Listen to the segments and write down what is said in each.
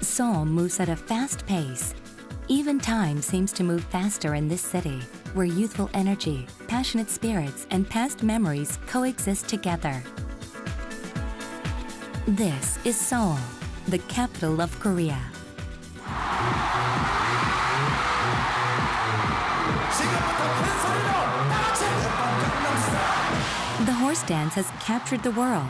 Seoul moves at a fast pace. Even time seems to move faster in this city, where youthful energy, passionate spirits, and past memories coexist together. This is Seoul, the capital of Korea. The horse dance has captured the world.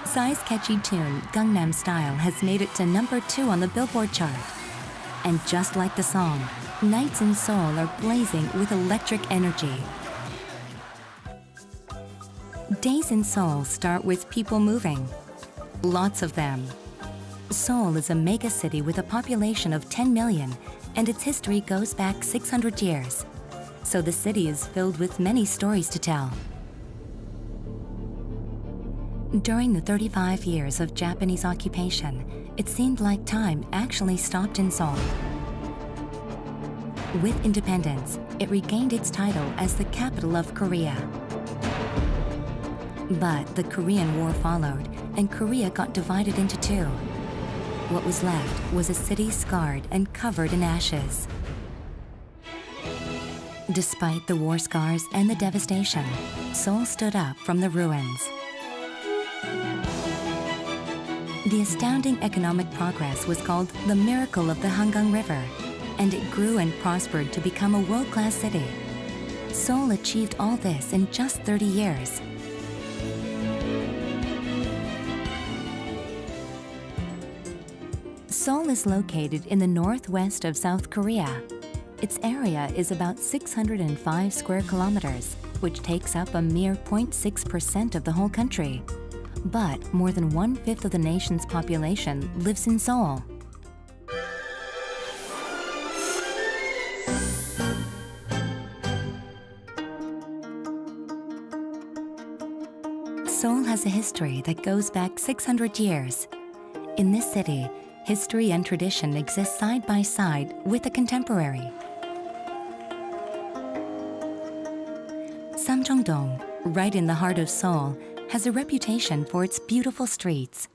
Psy's catchy tune, Gangnam Style, has made it to #2 on the Billboard chart. And just like the song, nights in Seoul are blazing with electric energy. Days in Seoul start with people moving. Lots of them. Seoul is a mega city with a population of 10 million, and its history goes back 600 years. So the city is filled with many stories to tell. During the 35 years of Japanese occupation, it seemed like time actually stopped in Seoul. With independence, it regained its title as the capital of Korea. But the Korean War followed, and Korea got divided into two. What was left was a city scarred and covered in ashes. Despite the war scars and the devastation, Seoul stood up from the ruins. The astounding economic progress was called the miracle of the Hangang River, and it grew and prospered to become a world-class city. Seoul achieved all this in just 30 years. Seoul is located in the northwest of South Korea. Its area is about 605 square kilometers, which takes up a mere 0.6% of the whole country. But more than 1/5 of the nation's population lives in Seoul. Seoul has a history that goes back 600 years. In this city, history and tradition exist side by side with the contemporary. Samcheongdong, right in the heart of Seoul, has a reputation for its beautiful streets.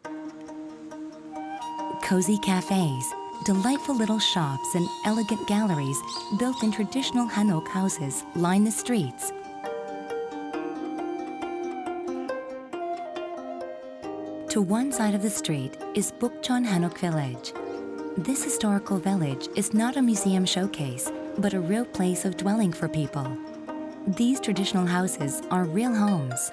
Cozy cafes, delightful little shops, and elegant galleries built in traditional hanok houses line the streets. To one side of the street is Bukchon Hanok Village. This historical village is not a museum showcase, but a real place of dwelling for people. These traditional houses are real homes.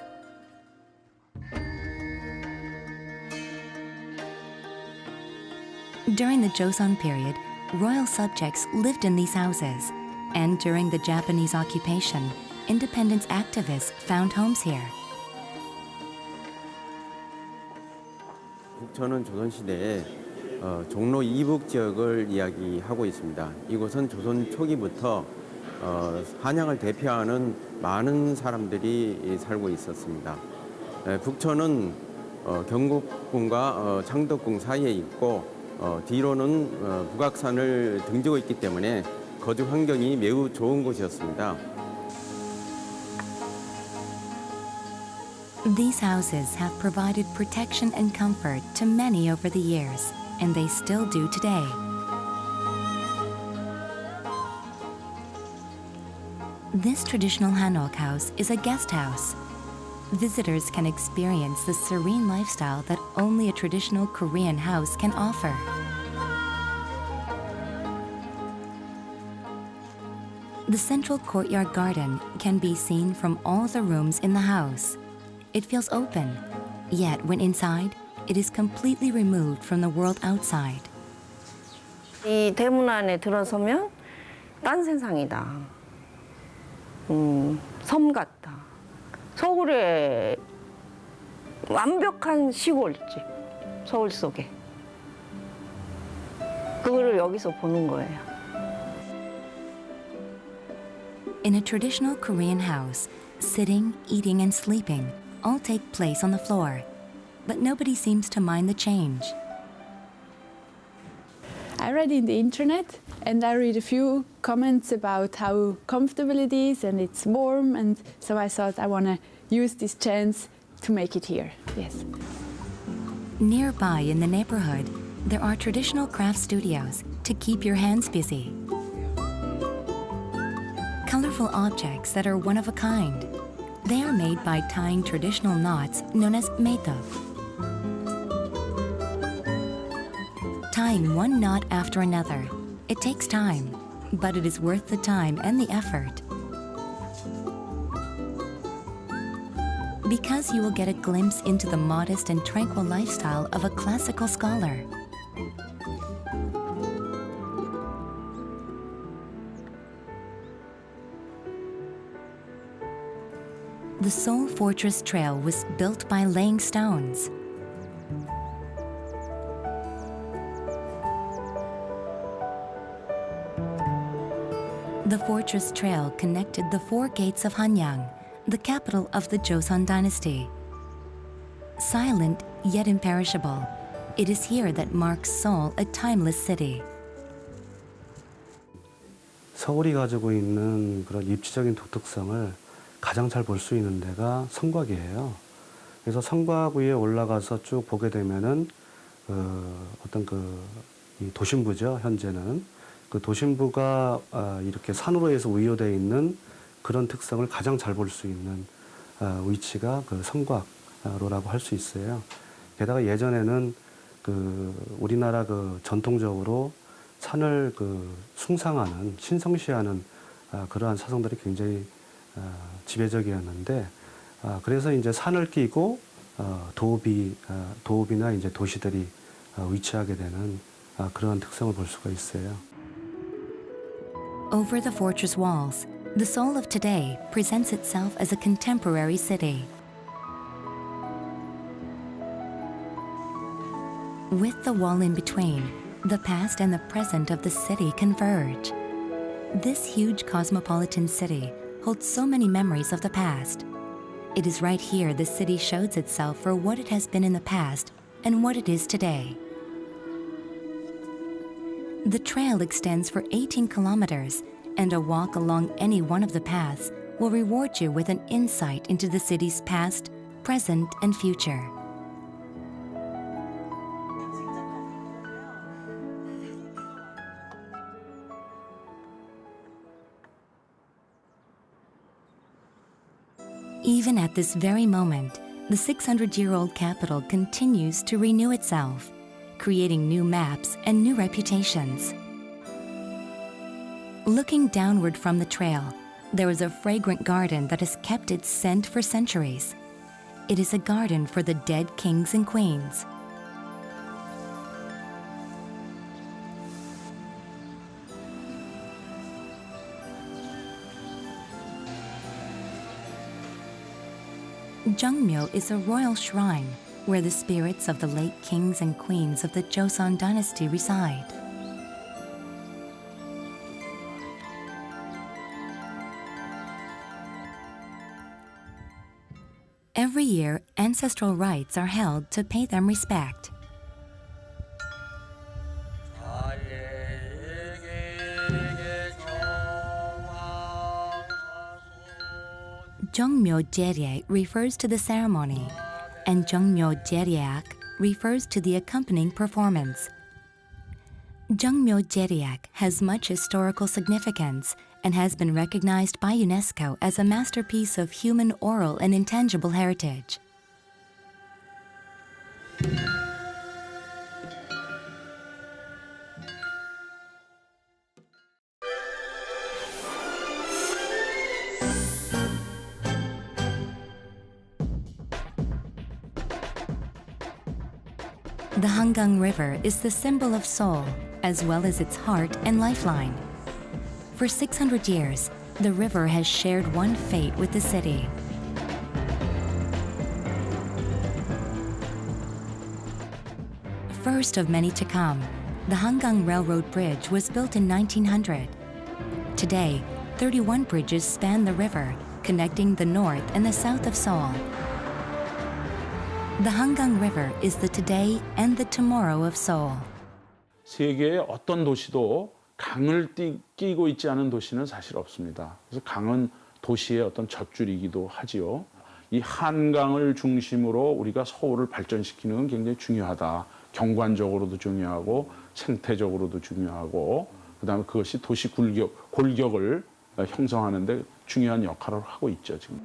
During the Joseon period, royal subjects lived in these houses, and during the Japanese occupation, independence activists found homes here. 북천은 조선시대에 종로 이북 지역을 이야기하고 있습니다. 이곳은 조선 초기부터 한양을 대표하는 많은 사람들이 살고 있었습니다. 북천은 경복궁과 창덕궁 사이에 있고 뒤로는 북악산을 등지고 있기 때문에 거주 환경이 매우 좋은 곳이었습니다. These houses have provided protection and comfort to many over the years, and they still do today. This traditional hanok house is a guest house. Visitors can experience the serene lifestyle that only a traditional Korean house can offer. The central courtyard garden can be seen from all the rooms in the house. It feels open, yet when inside, it is completely removed from the world outside. 이 대문 안에 들어서면 딴 세상이다. 섬 같다. 서울의 완벽한 시골집, 서울 속에. 그거를 여기서 보는 거예요. In a traditional Korean house, sitting, eating, and sleeping all take place on the floor, but nobody seems to mind the change. I read in the internet and I read a few comments about how comfortable it is and it's warm, and so I thought I want to use this chance to make it here. Yes. Nearby in the neighborhood, There are traditional craft studios to keep your hands busy. Colorful objects that are one of a kind. They are made by tying traditional knots known as meto. Tying one knot after another, it takes time, but it is worth the time and the effort. Because you will get a glimpse into the modest and tranquil lifestyle of a classical scholar. The Seoul Fortress Trail was built by laying stones. The Fortress Trail connected the four gates of Hanyang, the capital of the Joseon dynasty. Silent yet imperishable, it is here that marks Seoul a timeless city. 서울이 가지고 있는 그런 입지적인 독특성을 가장 잘 볼 수 있는 데가 성곽이에요. 그래서 성곽 위에 올라가서 쭉 보게 되면은 이 도심부죠. 현재는 그 도심부가 이렇게 산으로 해서 우효되어 있는 그런 특성을 가장 잘 볼 수 있는 위치가 그 성곽로라고 할 수 있어요. 게다가 예전에는 우리나라 전통적으로 산을 숭상하는 신성시하는 그러한 사상들이 굉장히 지배적이었는데 그래서 이제 산을 끼고 도읍이나 이제 도시들이 위치하게 되는 그러한 특성을 볼 수가 있어요. Over the fortress walls, the Seoul of today presents itself as a contemporary city. With the wall in between, the past and the present of the city converge. This huge cosmopolitan city holds so many memories of the past. It is right here the city shows itself for what it has been in the past and what it is today. The trail extends for 18 kilometers, and a walk along any one of the paths will reward you with an insight into the city's past, present, and future. Even at this very moment, the 600-year-old capital continues to renew itself, creating new maps and new reputations. Looking downward from the trail, there is a fragrant garden that has kept its scent for centuries. It is a garden for the dead kings and queens. Jungmyo is a royal shrine where the spirits of the late kings and queens of the Joseon dynasty reside. Every year, ancestral rites are held to pay them respect. Jungmyo Jerye refers to the ceremony, and Jungmyo Jeryeak refers to the accompanying performance. Jungmyo Jeryeak has much historical significance and has been recognized by UNESCO as a masterpiece of human oral and intangible heritage. The Hangang River is the symbol of Seoul, as well as its heart and lifeline. For 600 years, the river has shared one fate with the city. First of many to come, the Hangang Railroad Bridge was built in 1900. Today, 31 bridges span the river, connecting the north and the south of Seoul. The Hangang River is the today and the tomorrow of Seoul. 세계의 어떤 도시도 강을 끼고 있지 않은 도시는 사실 없습니다. 그래서 강은 도시의 어떤 젖줄이기도 하지요. 이 한강을 중심으로 우리가 서울을 발전시키는 건 굉장히 중요하다. 경관적으로도 중요하고 생태적으로도 중요하고 그다음에 그것이 도시 골격을 형성하는 데 중요한 역할을 하고 있죠, 지금.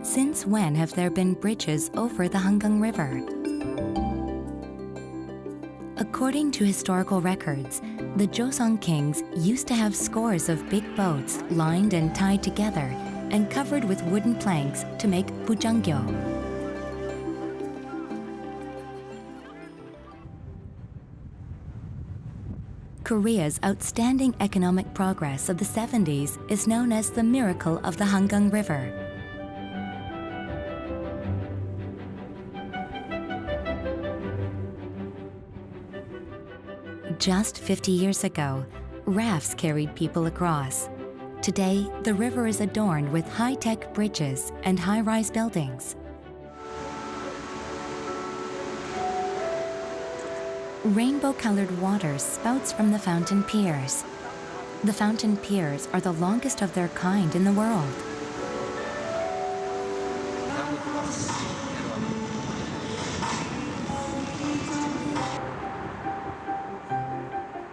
Since when have there been bridges over the Hangang River? According to historical records, the Joseon kings used to have scores of big boats lined and tied together and covered with wooden planks to make bujangyo. Korea's outstanding economic progress of the 70s is known as the miracle of the Hangang River. Just 50 years ago, rafts carried people across. Today, the river is adorned with high-tech bridges and high-rise buildings. Rainbow-colored water spouts from the fountain piers. The fountain piers are the longest of their kind in the world.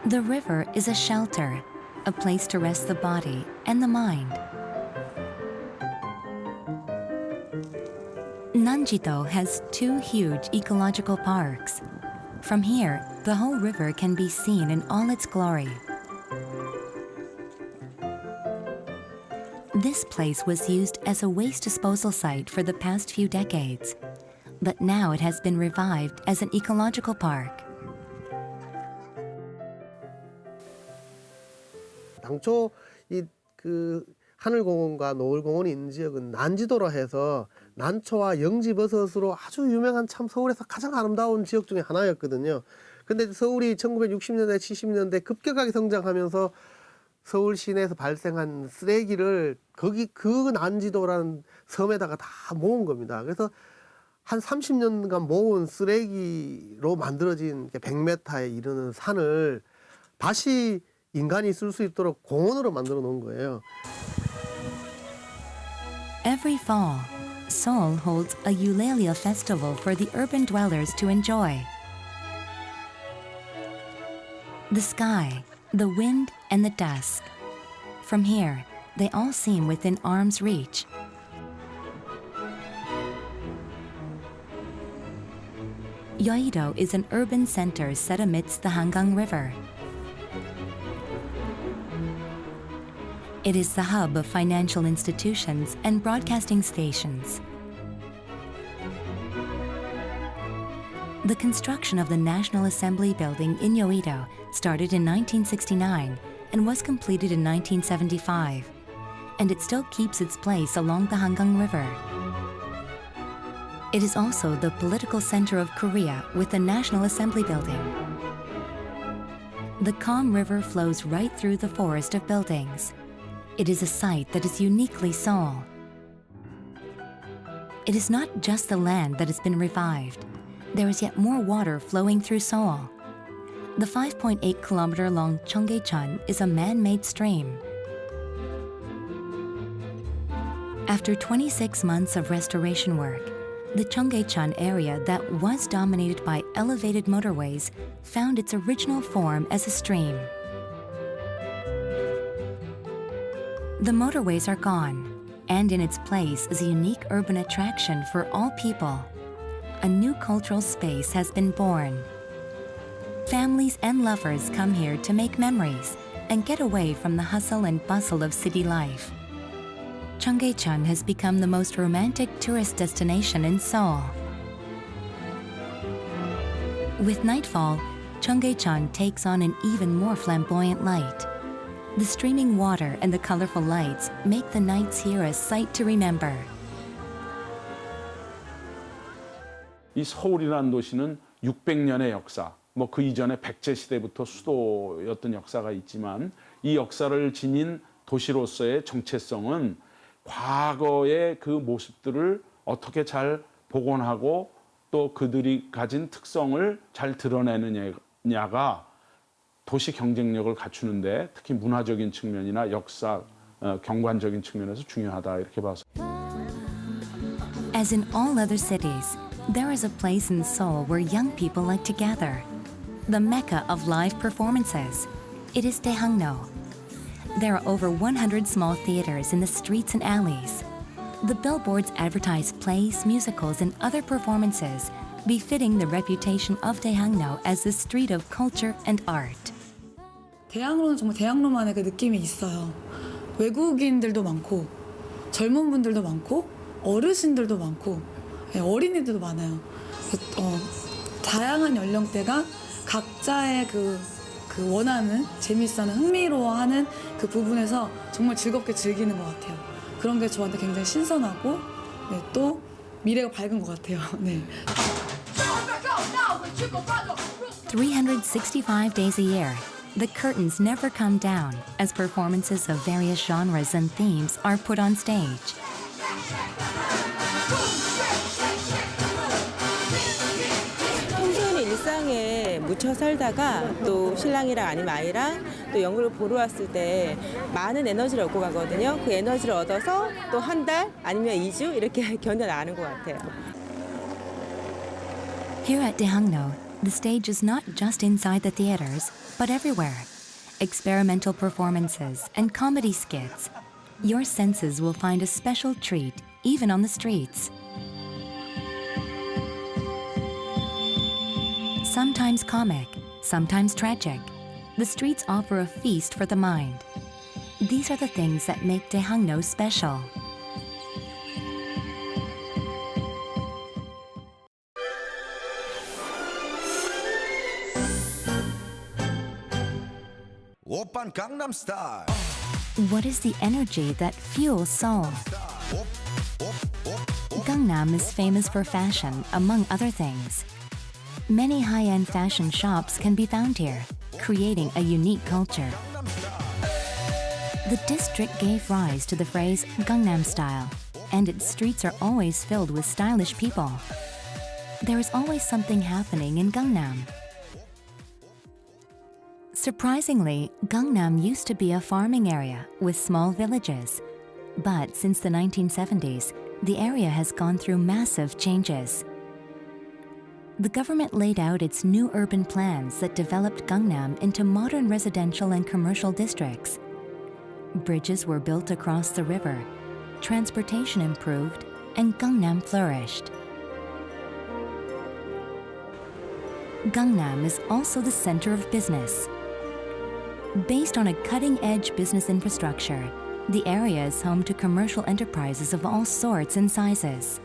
The river is a shelter, a place to rest the body and the mind. Nanjido has 2 huge ecological parks. From here, the whole river can be seen in all its glory. This place was used as a waste disposal site for the past few decades, but now it has been revived as an ecological park. 당초 그 하늘공원과 노을공원이 있는 지역은 난지도라 해서 난초와 영지버섯으로 아주 유명한 참 서울에서 가장 아름다운 지역 중에 하나였거든요. 근데 서울이 1960년대, 70년대 급격하게 성장하면서 서울 시내에서 발생한 쓰레기를 그 난지도라는 섬에다가 다 모은 겁니다. 그래서 한 30년간 모은 쓰레기로 만들어진 100m에 이르는 산을 다시 인간이 쓸 수 있도록 공원으로 만들어 놓은 거예요. Every fall, Seoul holds a Eulalia festival for the urban dwellers to enjoy. The sky, the wind, and the dusk. From here, they all seem within arm's reach. Yeouido is an urban center set amidst the Hangang River. It is the hub of financial institutions and broadcasting stations. The construction of the National Assembly building in Yeouido started in 1969 and was completed in 1975, and it still keeps its place along the Hangang River. It is also the political center of Korea with the National Assembly building. The calm river flows right through the forest of buildings. It is a site that is uniquely Seoul. It is not just the land that has been revived. There is yet more water flowing through Seoul. The 5.8-kilometer-long Cheonggyecheon is a man-made stream. After 26 months of restoration work, the Cheonggyecheon area that was dominated by elevated motorways found its original form as a stream. The motorways are gone, and in its place is a unique urban attraction for all people. A new cultural space has been born. Families and lovers come here to make memories and get away from the hustle and bustle of city life. Cheonggyecheon has become the most romantic tourist destination in Seoul. With nightfall, Cheonggyecheon takes on an even more flamboyant light. The streaming water and the colorful lights make the nights here a sight to remember. 이 서울이라는 도시는 600년의 역사, 뭐 그 이전에 백제 시대부터 수도였던 역사가 있지만 이 역사를 지닌 도시로서의 정체성은 과거의 그 모습들을 어떻게 잘 복원하고 또 그들이 가진 특성을 잘 드러내느냐가 도시 경쟁력을 갖추는데 특히 문화적인 측면이나 역사, 경관적인 측면에서 중요하다 이렇게 봐서. As in all other cities, there is a place in Seoul where young people like to gather. The mecca of live performances. It is Daehangno. There are over 100 small theaters in the streets and alleys. The billboards advertise plays, musicals, and other performances befitting the reputation of Daehangno as the street of culture and art. 대학로는 정말 대학로만의 그 느낌이 있어요. 외국인들도 많고 젊은 분들도 많고 어르신들도 많고 어린이들도 많아요. 다양한 연령대가 각자의 그 원하는 재밌어하는 흥미로워하는 그 부분에서 정말 즐겁게 즐기는 것 같아요. 그런 게 저한테 굉장히 신선하고 네, 또 미래가 밝은 것 같아요. 네. 365 days a year, the curtains never come down as performances of various genres and themes are put on stage. 평소에는 일상에 묻혀 살다가 또 신랑이랑 아니면 아이랑 또 연극을 보러 왔을 때 많은 에너지를 얻고 가거든요. 그 에너지를 얻어서 또 한 달 아니면 2주 이렇게 견뎌나가는 것 같아요. Here at Daehangno, the stage is not just inside the theaters, but everywhere. Experimental performances and comedy skits. Your senses will find a special treat even on the streets. Sometimes comic, sometimes tragic, the streets offer a feast for the mind. These are the things that make Daehangno special. 오빤 강남 스타일. What is the energy that fuels Seoul? Gangnam is famous for fashion, among other things. Many high-end fashion shops can be found here, creating a unique culture. The district gave rise to the phrase Gangnam style, and its streets are always filled with stylish people. There is always something happening in Gangnam. Surprisingly, Gangnam used to be a farming area with small villages. But since the 1970s, the area has gone through massive changes. The government laid out its new urban plans that developed Gangnam into modern residential and commercial districts. Bridges were built across the river, transportation improved, and Gangnam flourished. Gangnam is also the center of business. Based on a cutting-edge business infrastructure, the area is home to commercial enterprises of all sorts and sizes.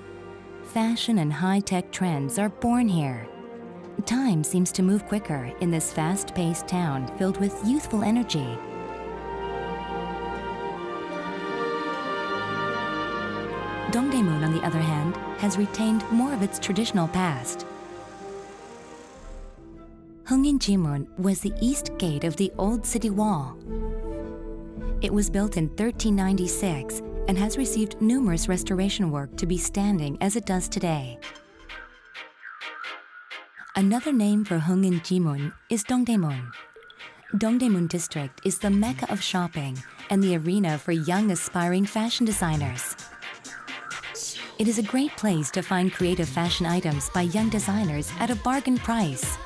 Fashion and high-tech trends are born here. Time seems to move quicker in this fast-paced town filled with youthful energy. Dongdaemun, on the other hand, has retained more of its traditional past. Hungin-jimun was the east gate of the old city wall. It was built in 1396 and has received numerous restoration work to be standing as it does today. Another name for Hungin-jimun is Dongdaemun. Dongdaemun district is the mecca of shopping and the arena for young aspiring fashion designers. It is a great place to find creative fashion items by young designers at a bargain price.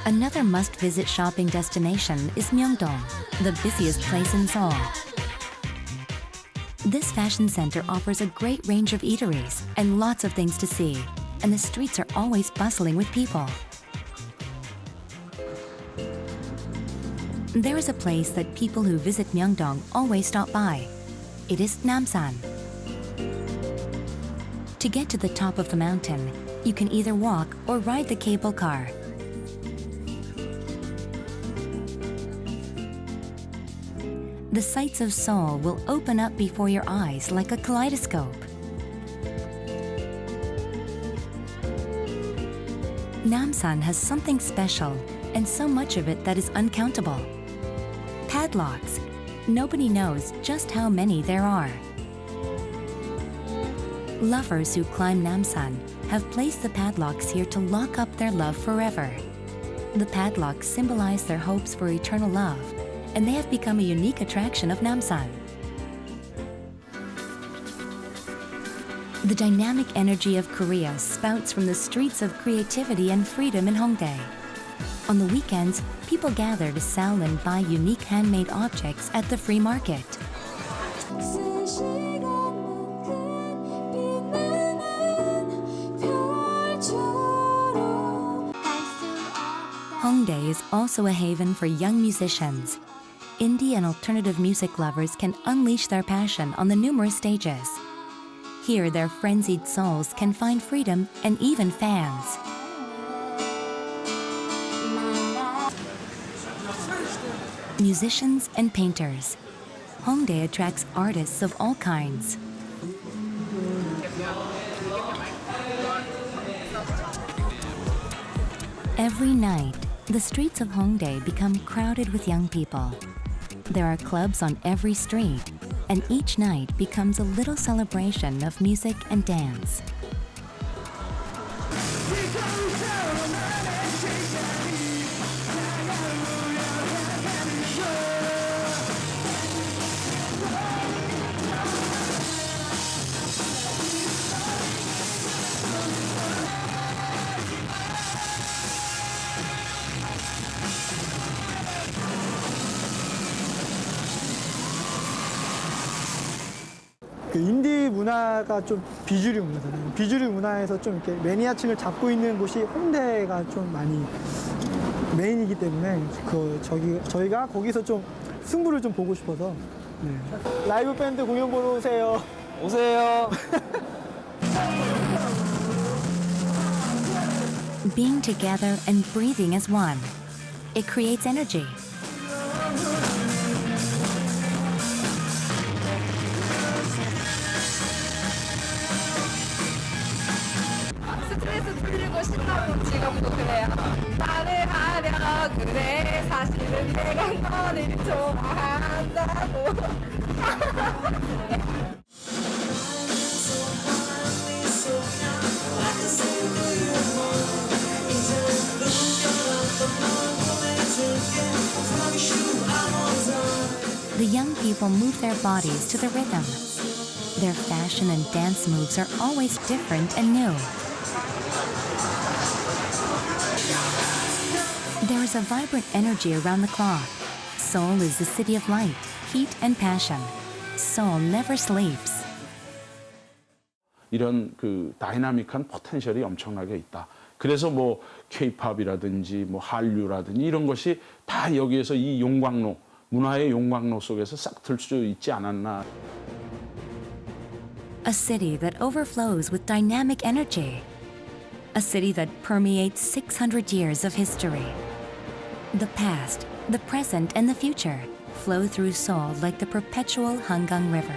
Another must-visit shopping destination is Myeongdong, the busiest place in Seoul. This fashion center offers a great range of eateries and lots of things to see, and the streets are always bustling with people. There is a place that people who visit Myeongdong always stop by. It is Namsan. To get to the top of the mountain, you can either walk or ride the cable car. The sights of Seoul will open up before your eyes like a kaleidoscope. Namsan has something special and so much of it that is uncountable. Padlocks. Nobody knows just how many there are. Lovers who climb Namsan have placed the padlocks here to lock up their love forever. The padlocks symbolize their hopes for eternal love and they have become a unique attraction of Namsan. The dynamic energy of Korea spouts from the streets of creativity and freedom in Hongdae. On the weekends, people gather to sell and buy unique handmade objects at the free market. Hongdae is also a haven for young musicians. Indie and alternative music lovers can unleash their passion on the numerous stages. Here, their frenzied souls can find freedom and even fans. Musicians and painters. Hongdae attracts artists of all kinds. Every night, the streets of Hongdae become crowded with young people. There are clubs on every street, and each night becomes a little celebration of music and dance. 그 인디 문화가 좀 비주류 문화잖아요. 비주류 문화에서 좀 이렇게 매니아층을 잡고 있는 곳이 홍대가 좀 많이 메인이기 때문에 저희가 거기서 좀 승부를 좀 보고 싶어서 네. 라이브 밴드 공연 보러 오세요. 오세요. Being together and breathing as one. It creates energy. 스트레스 풀리고 신나고 지금도 그래요. 나를 하려 그래. 사실은 내가 너를 좋아한다고. The young people move their bodies to the rhythm. Their fashion and dance moves are always different and new. There is a vibrant energy around the clock. Seoul is the city of light, heat, and passion. Seoul never sleeps. 이런 그 다이나믹한 포텐셜이 엄청나게 있다. 그래서 뭐 K-팝이라든지 뭐 한류라든지 이런 것이 다 여기에서 이 용광로, 문화의 용광로 속에서 싹 들 수 있지 않았나. A city that overflows with dynamic energy. A city that permeates 600 years of history. The past, the present, and the future flow through Seoul like the perpetual Hangang River.